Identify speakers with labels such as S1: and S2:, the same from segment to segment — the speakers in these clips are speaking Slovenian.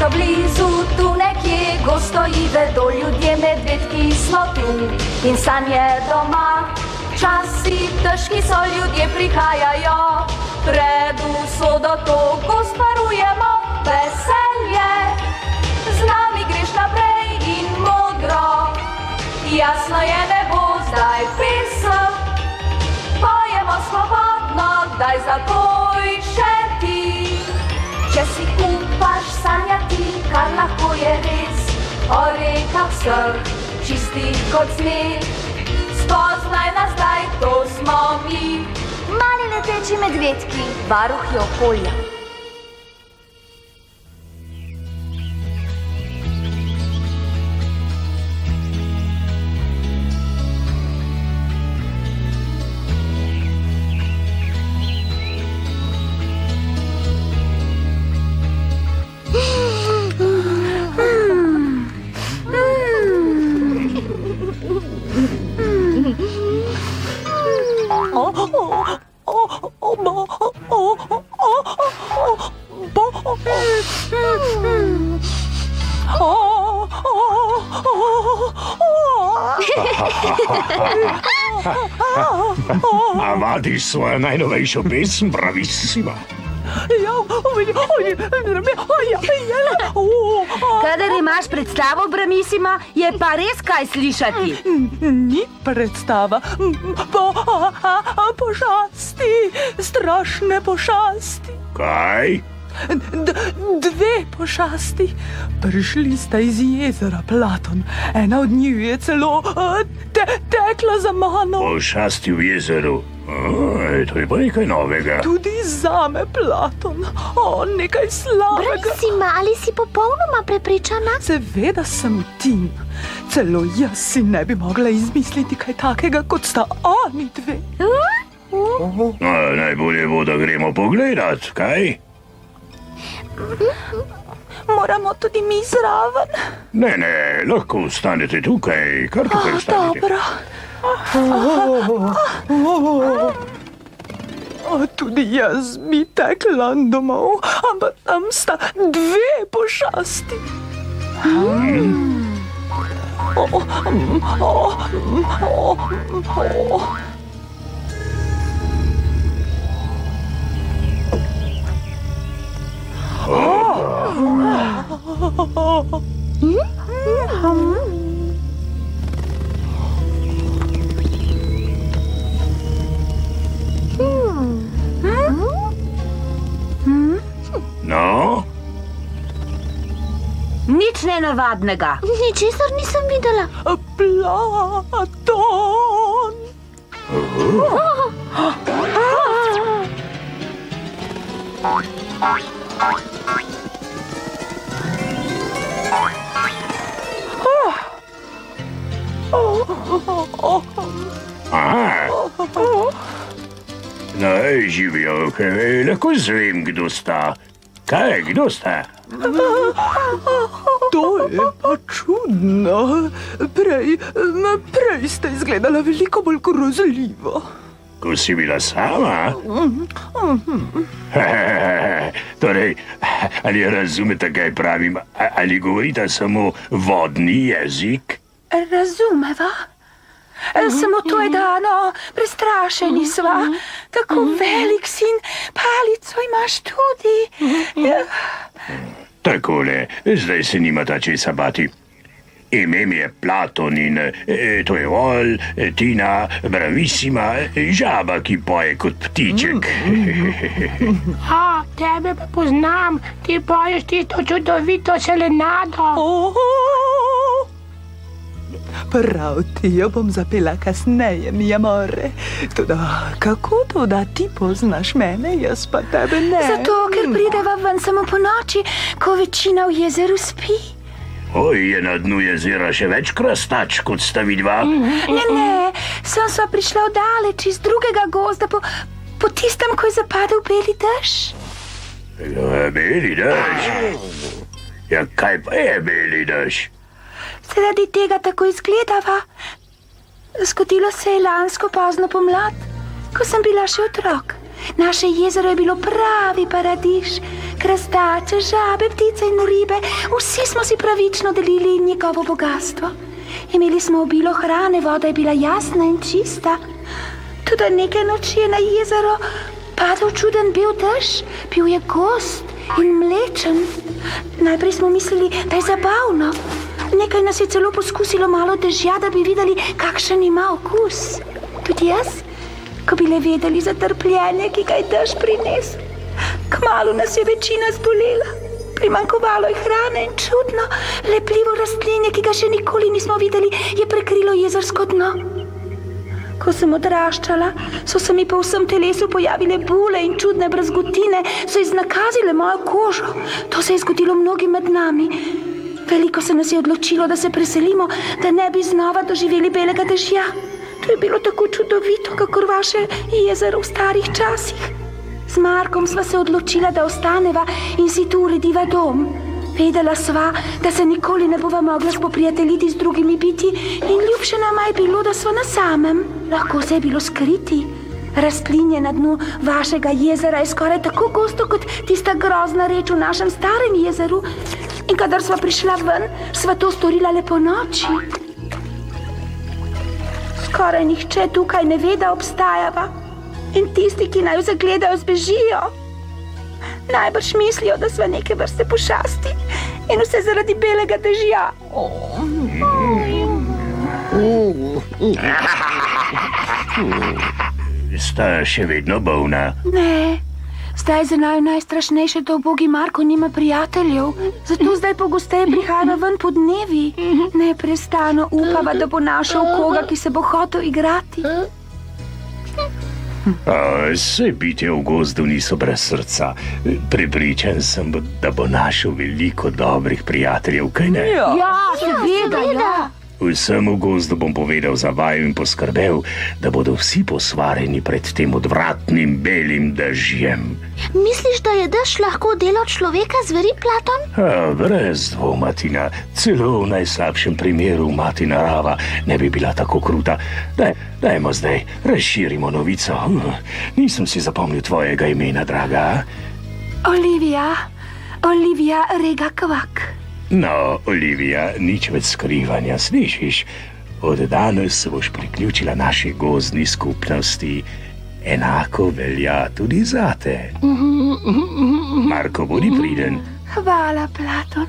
S1: čisto blizu, tu nekje gostoji vedo ljudje, medvedki smo tu in sanje doma. Časi težki so, ljudje prihajajo, pred usodo to gospodarujemo. Veselje, z nami greš naprej in modro, jasno je nebo zdaj pesem. Pojemo svobodno, daj zakoj še ti. Če si upaš sanjati, kar lahko je res, o rekah vseh, čistih kot sneg. Spoznaj nas zdaj, to smo mi. Mali leteči medvedki, varuhi okolja.
S2: A vadiš svojo najnovejšo pesem, Bravissima?
S3: Kadar imaš predstavo, Bravissima, je pa res kaj slišati.
S4: Ni predstava, pošasti, strašne pošasti.
S2: Kaj?
S4: Dve pošasti. Prišli sta iz jezera Platon. Ena od njiju je celo tekla za mano.
S2: Pošasti v jezeru? To je pa nekaj novega.
S4: Tudi zame, Platon. Nekaj slabega.
S5: Bravissima, ali si popolnoma prepričana?
S4: Seveda sem Tim. Celo jaz si ne bi mogla izmisliti kaj takega, kot sta oni dve.
S2: Najbolje bo, da gremo pogledat, kaj?
S4: Moramo tudi mi zraven.
S2: Ne, lahko ostanete tukaj, kar tukaj ostanete.
S4: Dobro. Tudi jaz bi tekla domov, ampak tam sta dve pošasti.
S2: No?
S3: Nič nenavadnega.
S5: Ničesar nisem videla.
S4: Platon!
S2: Živijo, lahko zvem, kdo sta. Kaj, kdo sta?
S4: To je pa čudno. Prej ste izgledala veliko bolj grozljivo.
S2: Ko si bila sama? Torej, ali razumete, kaj pravim? Ali govorite samo vodni jezik?
S3: Razumeva. Samo to je dano, prestrašeni sva. Tako velik sin, palico imaš tudi.
S2: Takole, zdaj se nimata česa bati. Ime mi je Platon in to je Vol, Tina, Bravissima, žaba, ki poje kot ptiček.
S6: Tebe pa poznam, ti poješ tisto čudovito selenado.
S4: Prav ti jo bom zapela kasneje, mi amore. Toda kako to, da ti poznaš mene, jaz pa tebe ne?
S3: Zato, ker prideva ven samo po noči, ko večina v jezeru spi.
S2: Je na dnu jezera še več krastač, kot sta vidva?
S3: Ne, sem sva prišla vdaleč iz drugega gozda po tistem, ko je zapadel beli dež.
S2: Beli dež? Ja, kaj pa je beli dež?
S3: Zaradi tega tako izgledava. Zgodilo se je lansko pozno pomlad, ko sem bila še otrok. Naše jezero je bilo pravi paradiž, Krastače, žabe, ptice in ribe, vsi smo si pravično delili njegovo bogatstvo. Imeli smo obilo hrane, voda je bila jasna in čista. Tudi nekaj noči je na jezero padel čuden bel dež, bil je gost in mlečen. Najprej smo mislili, da je zabavno. Nekaj nas je celo poskusilo malo dežja, da bi videli, kakšen ima okus. Tudi jaz, ko bi le vedeli za trpljenje, ki ga je dež prinesel. Kmalu nas je večina zbolela. Primanjkovalo je hrane in čudno, lepljivo rastlinje, ki ga še nikoli nismo videli, je prekrilo jezersko dno. Ko sem odraščala, so se mi po vsem telesu pojavile bule in čudne brazgotine, so iznakazile mojo kožo. To se je zgodilo mnogim med nami. Veliko se nas je odločilo, da se preselimo, da ne bi znova doživeli belega dežja. To je bilo tako čudovito, kakor vaše jezero v starih časih. Z Markom sva se odločila, da ostaneva in si tu urediva dom. Vedela sva, da se nikoli ne bova mogla spoprijateljiti z drugimi biti in ljubše nama je bilo, da sva na samem. Lahko se je bilo skriti. Rastlinje na dnu vašega jezera je skoraj tako gosto kot tista grozna reč v našem starem jezeru. In kadar sva prišla ven, sva to storila le po noči. Skoraj nihče tukaj ne ve, da obstajava. In tisti, ki naju zagledajo, zbežijo. Najbrž mislijo, da sva neke vrste pošasti in vse zaradi belega dežja.
S2: Sta še vedno bolna?
S3: Ne, zdaj za naju najstrašnejše, da ubogi Marko nima prijateljev. Zato zdaj pogosteje prihaja ven po dnevi. Neprestano upava, da bo našel koga, ki se bo hotel igrati.
S2: Saj bitja v gozdu niso brez srca. Prepričan sem, da bo našel veliko dobrih prijateljev, kaj ne?
S3: Ja, seveda, ja.
S2: Vsem v gozdu bom povedal za vaju in poskrbel, da bodo vsi posvareni pred tem odvratnim belim dežjem.
S5: Misliš, da je dež lahko delo človeka zveri, Platon?
S2: Brez dvoma, Tina. Celo v najslabšem primeru mati narava ne bi bila tako kruta. Dajmo zdaj, razširimo novico. Nisem si zapomnil tvojega imena, draga.
S3: Olivia Regakvak.
S2: No, Olivia, nič več skrivanja, slišiš? Od danes se boš priključila naši gozdni skupnosti. Enako velja tudi zate. Marko, bodi priden.
S3: Hvala, Platon.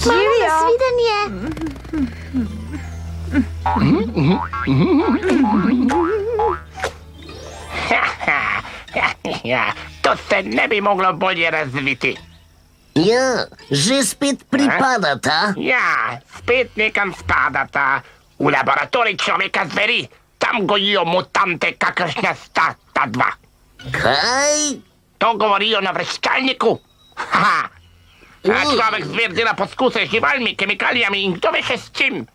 S5: Mama, nasvidenje.
S6: To se ne bi moglo bolje razviti.
S7: Ja, že spet pripadata.
S6: Ja, spet nekam spadata. V laboratorij človeka zveri. Tam gojijo mutante, kakršna sta ta dva.
S7: Kaj?
S6: To govorijo na vrščalniku. A človek zver dela poskuse z živalmi, kemikalijami in kdo ve še s čim.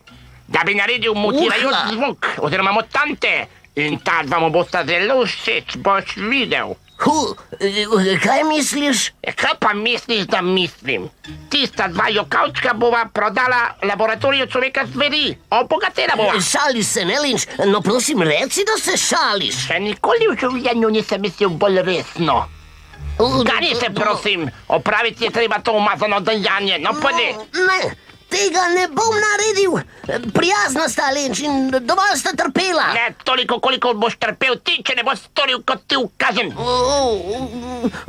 S6: Da bi naredil mutirajoč zvok, oziroma mutante. In ta dva mu bosta zelo všeč, boš videl.
S7: Kaj misliš?
S6: Kaj pa misliš, da mislim? Tista dva jokavčka bova prodala laboratoriju človeka zveri. Obogatela bova.
S7: Šališ se, ne, Linč? No, prosim, reci, da se šališ.
S6: Še nikoli v življenju nisem mislil bolj resno. Zgani se, prosim. Opraviti je treba to umazano dejanje. No, pojdi.
S7: Ne, tega ne bom naredil. Prijazna sta, Linč, in dovolj sta trpela.
S6: Ne toliko, koliko boš trpel ti, če ne boš storil, kot ti ukazem.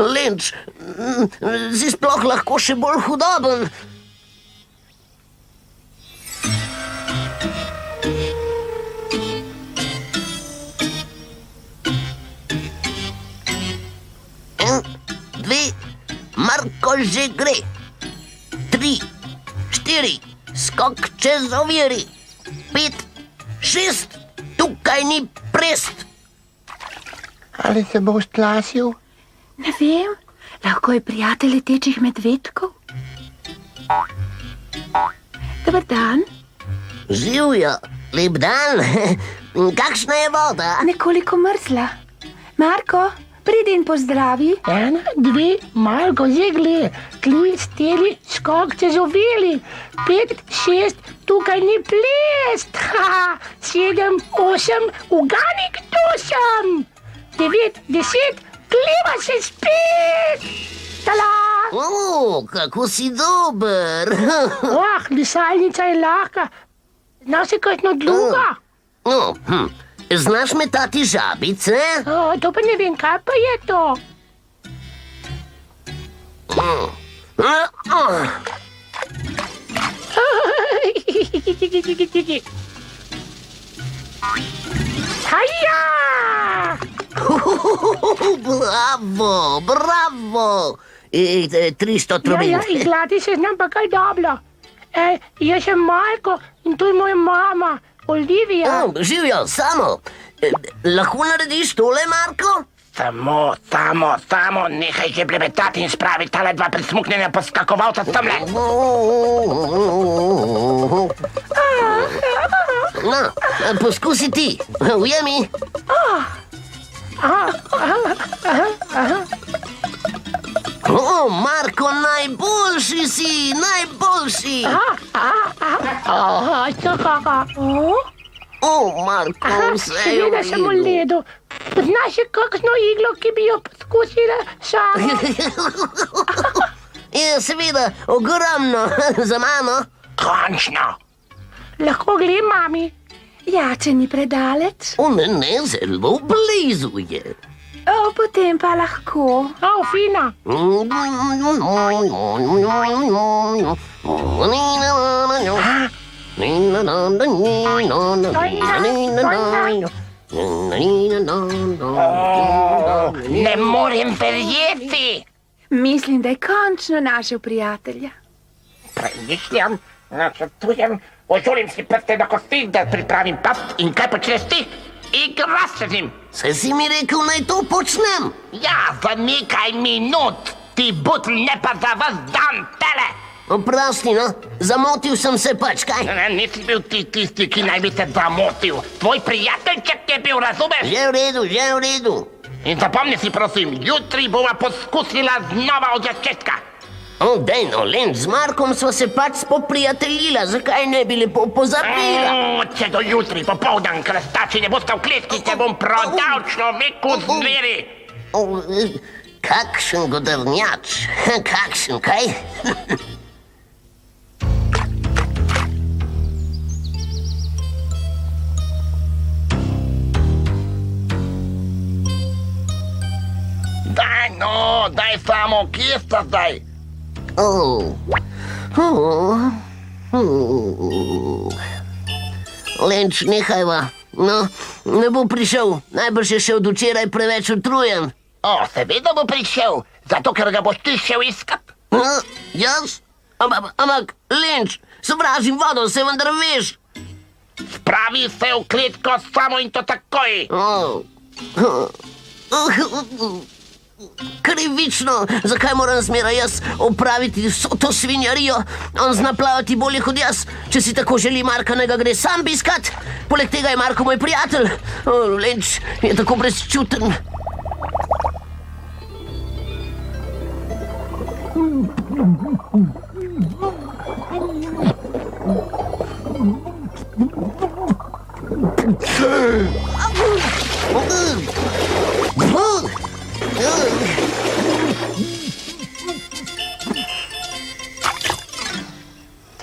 S7: Linč, si sploh lahko še bolj hudoben. En, dve, Marko že gre. 3, 4, skok čez oviri. 5, 6, tukaj ni prest.
S6: Ali se boš tlasil?
S3: Ne vem, lahko je prijatelj letečih medvedkov. Dobar dan.
S7: Živjo, lep dan. Kakšna je voda?
S3: Nekoliko mrzla. Marko, pridi in pozdravi.
S6: 1, 2, Marko Zegli, 3, 4, skok čez ovili. 5, 6, tukaj ni plest. 7, 8, ugani, kdo sem. 9, 10, Klima se spet! Tala!
S7: Kako si dober.
S6: Lisalnica je lahka. Znaš se kakšno druga?
S7: Znaš metati žabice?
S6: To pa ne vem, kaj pa je to? Haja!
S7: Bravo! 300 trobin.
S6: Igrati se znam pa kaj dobro. Jaz sem Marko in to je moja mama, Olivija.
S7: Živijo, samo. Lahko narediš tole, Marko?
S6: Samo, nehaj že blebetati in spravi tale dva prismuknjenja poskakovalca tamle.
S7: No, poskusi ti. Ujemi. Marko, najboljši si, najboljši. Marko, vse je
S6: seveda sem v ledu. Poznaš še kakšno iglo, ki bi jo poskusila sama?
S7: Seveda, ogromno, za mano.
S6: Končno. Lahko grem, mami?
S3: Ja, če ni predaleč.
S7: Ne, zelo blizu je.
S3: Potem pa lahko.
S6: Fina. Ne morem verjeti.
S3: Mislim, da je končno našel prijatelja.
S6: Premišljam, načrtujem, ožulim si prste na kosti, da pripravim past in kaj počneš ti? Igra se z njim.
S7: Saj si mi rekel, naj to počnem.
S6: Ja, za nekaj minut, ti butl, ne pa za vas dan, tele.
S7: Oprosti, no, zamotil sem se pač, kaj?
S6: Nisi bil ti tisti, ki naj bi se zamotil. Tvoj prijateljček je bil, razumeš?
S7: Že v redu.
S6: In zapomni si, prosim, jutri bova poskusila znova od začetka.
S7: Dej no, Lenč, z Markom sva se pač spoprijateljila, zakaj ne bi lepo pozabila?
S6: Če do jutri, popoldan, krastači ne bosta v kletki, te bom prodal človeku zveri.
S7: Kakšen godrnjač, kakšen, kaj?
S6: Daj samo, kje sta zdaj?
S7: Lenč, nehajva. No, ne bo prišel, najbrž je še od včeraj preveč utrujen.
S6: Seveda bo prišel, zato ker ga boš ti šel iskat.
S7: Jaz? Ampak, Lenč, sovražim vodo, se vendar veš.
S6: Spravi se v kletko samo in to takoj.
S7: Krivično, zakaj moram zmeraj jaz opraviti vso to svinjarijo? On zna plavati bolje kot jaz. Če si tako želi Marka, naj ga gre sam biskat. Poleg tega je Marko moj prijatelj. Lenč je tako brezčuten.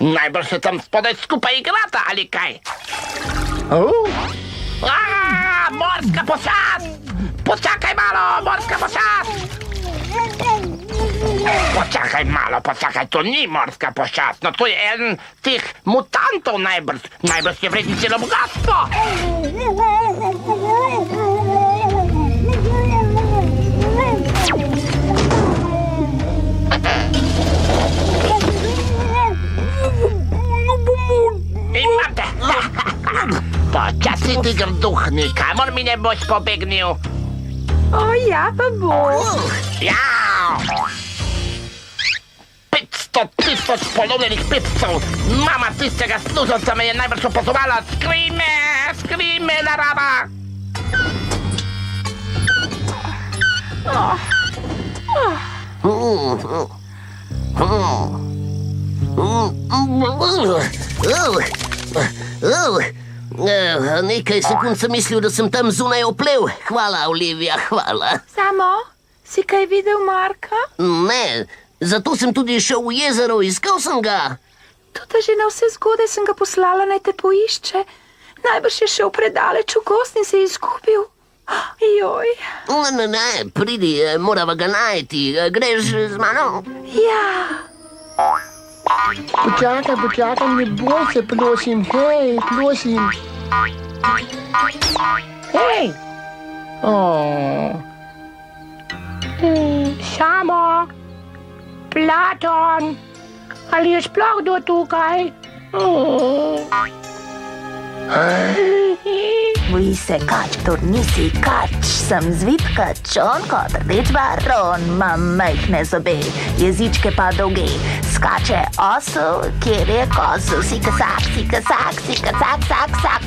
S6: Najbrž se tam spodaj skupaj igrata, ali kaj? Morska pošast! Počakaj malo, morska pošast! Počakaj, to ni morska pošast, no to je eden teh mutantov najbrž. Najbrž je vreden celo bogatstvo. Imate! Počasi ti grduh, nikamor mi ne boš pobegnil.
S3: Ja, pa bo.
S6: Ja! 500 000 polovljenih pipcev. Mama tistega služavca me je najbrž opazovala. Skrime, narava!
S7: Nekaj sekund sem mislil, da sem tam zunaj oplev. Hvala, Olivija, hvala.
S3: Samo, Si kaj videl Marka?
S7: Ne, zato sem tudi šel v jezero, iskal sem ga.
S3: Tudi že na vse zgode sem ga poslala, naj te poišče. Najbrž je šel predaleč v gost in se je izgubil. Joj.
S7: Ne, pridi, morava ga najti. Greš z mano?
S3: Ja.
S8: Počakaj, ne boj se, prosim, hej, prosim. Hej! Samo, Platon, ali je sploh kdo tukaj?
S9: Vi se kač, to nisi kač, sem zvitka čonko, rdeč baron, imam majhne zobe, jezičke pa dolge, skače osel, kjer je kozel, sika sak, sak.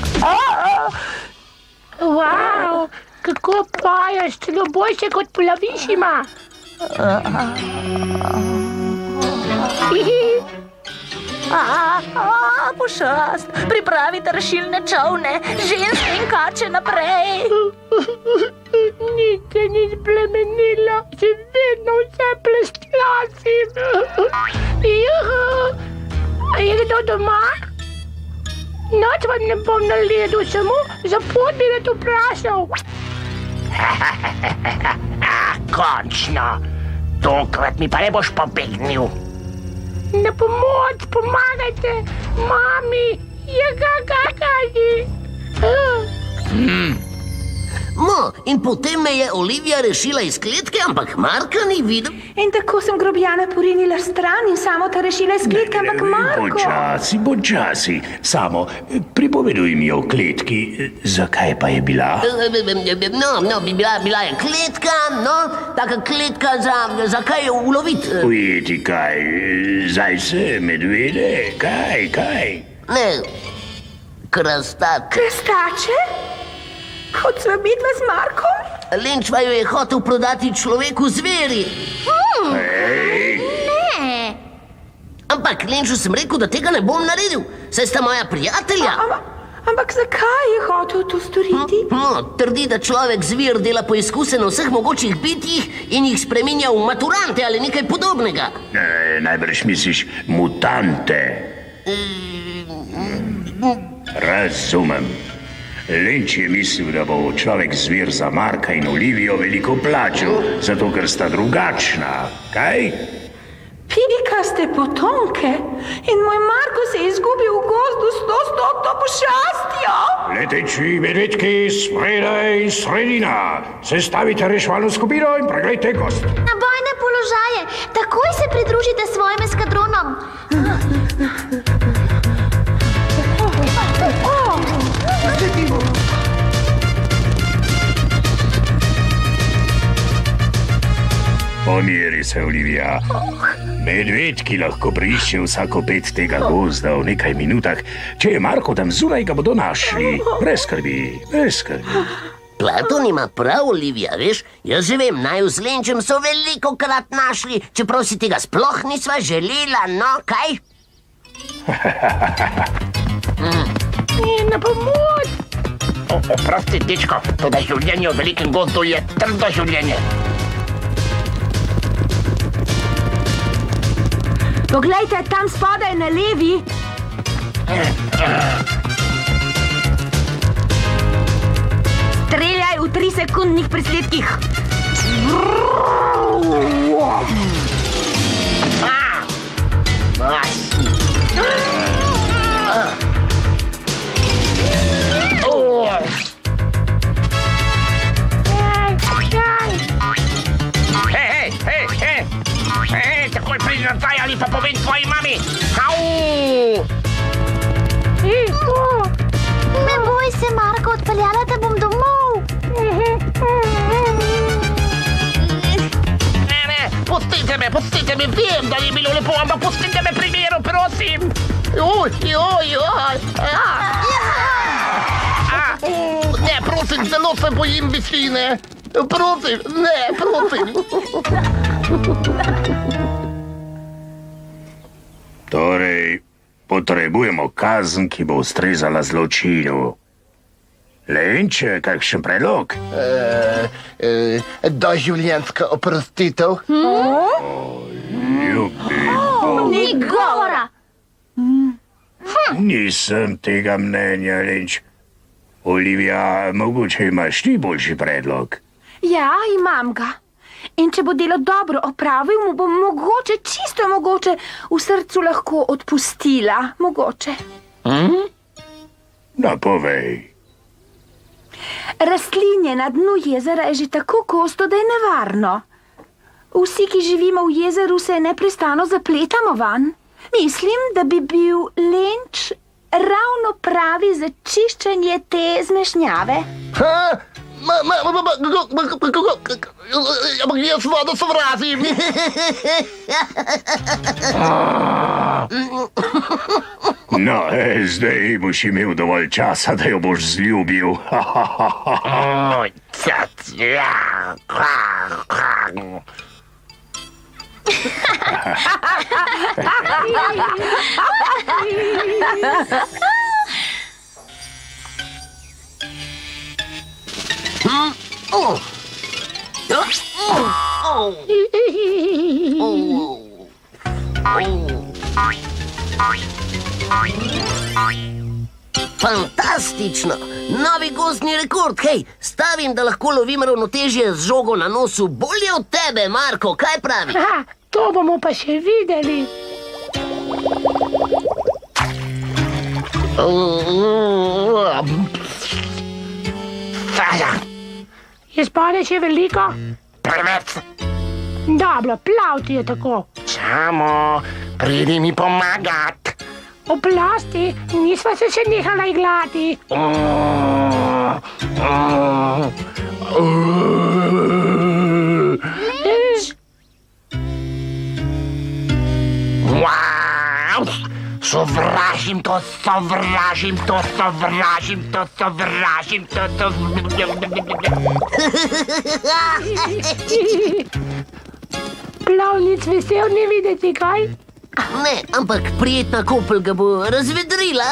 S8: Wow, kako poješ, celo boljše kot Plavišima.
S9: Pošast, pripravite rešilne čovne, ženske in kače naprej.
S8: Nič se ni spremenilo, še vedno vse pleščasim. A je kdo doma? Noč vam ne bom naredil, samo za pot bi rad vprašal.
S6: Končno, tokrat mi pa ne boš pobegnil.
S8: Na pomoč, pomagajte, mami, je kakaki.
S7: No, in potem me je Olivija rešila iz kletke, ampak Marka ni videl.
S3: In tako sem grobljana porinila stran in samo te rešila iz kletke, ampak Marko.
S2: Počasi. Samo, pripoveduj mi o kletki. Zakaj pa je bila?
S7: No, bila je kletka, no, taka kletka za kaj uloviti.
S2: Ujeti kaj? Zajce, medvede? Kaj?
S7: Ne, krastat.
S3: Krstače? Kot sva vidva z Markom?
S7: Lenč vaju je hotel prodati človeku zveri. Ampak Lenču sem rekel, da tega ne bom naredil, saj sta moja prijatelja.
S3: Ampak zakaj je hotel to storiti?
S7: No, trdi, da človek zvir dela poizkuse na vseh mogočih bitjih in jih spreminja v maturante ali nekaj podobnega.
S2: Najbrž misliš mutante. Razumem. Lenč je mislil, da bo človek zvir za Marka in Olivijo veliko plačal, zato ker sta drugačna. Kaj?
S3: Pikaste potonke in moj Marko se je izgubil v gozdu s to pošastjo.
S2: Leteči medvedki, spredaj in sredina. Sestavite reševalno skupino in preglejte gost.
S5: Na bojne položaje, takoj se pridružite svojim eskadronom.
S2: Pomiri se, Olivija. Medvedki lahko prišče vsako ped tega gozda v nekaj minutah. Če je Marko tam zunaj, ga bodo našli. Brez skrbi.
S7: Platon ima prav, Olivija, veš? Jaz že vem, naju z Lenčem so veliko krat našli, čeprav si tega sploh nisva želela, no, kaj?
S8: Na pomoč!
S6: Oprosti, dečko, to da življenje v velikem gozdu je trdo življenje.
S3: Poglejte, tam spodaj na levi. Streljaj v 3-sekundnih presledkih.
S6: Hej, takoj pridi nazaj ali pa povem tvoji mami. Au!
S5: Ne boj se, Marko, odpeljala te bom domov.
S6: Ne, pustite me, vem, da je bilo lepo, ampak pustite me pri miru, prosim. Ne, prosim, zelo se bojim višine. Prosim.
S2: Torej, potrebujemo kazen, ki bo ustrezala zločinu. Lenč, kakšen predlog?
S10: Doživljenjska oprostitev.
S2: Ljubi,
S5: Ni govora.
S2: nisem tega mnenja, Lenč. Olivija, mogoče imaš ti boljši predlog?
S3: Ja, imam ga. In če bo delo dobro opravil, mu bom mogoče, čisto mogoče, v srcu lahko odpustila. Mogoče.
S2: Napovej.
S3: Rastlinje na dnu jezera je že tako gosto, da je nevarno. Vsi, ki živimo v jezeru, se neprestano zapletamo van. Mislim, da bi bil lenč ravno pravi za čiščenje te zmešnjave.
S10: Ampak jaz vodo sovražim.
S2: No, zdaj boš imel dovolj časa, da jo boš zljubil.
S7: Fantastično! Novi gozdni rekord, hej, stavim, da lahko lovim ravnotežje z žogo na nosu bolje od tebe, Marko, kaj pravi?
S8: Ha, to bomo pa še videli. Je spodaj še veliko?
S6: Preveč.
S8: Dobro, plavti je tako.
S6: Samo, pridi mi pomagat.
S8: Oprosti, nisva se še nehala igrati.
S6: Wow! Sovražim to, sovražim to, sovražim to, sovražim to,
S8: Plavnic vesel ne videti, kaj?
S7: Ne, ampak prijetna kopel ga bo razvedrila.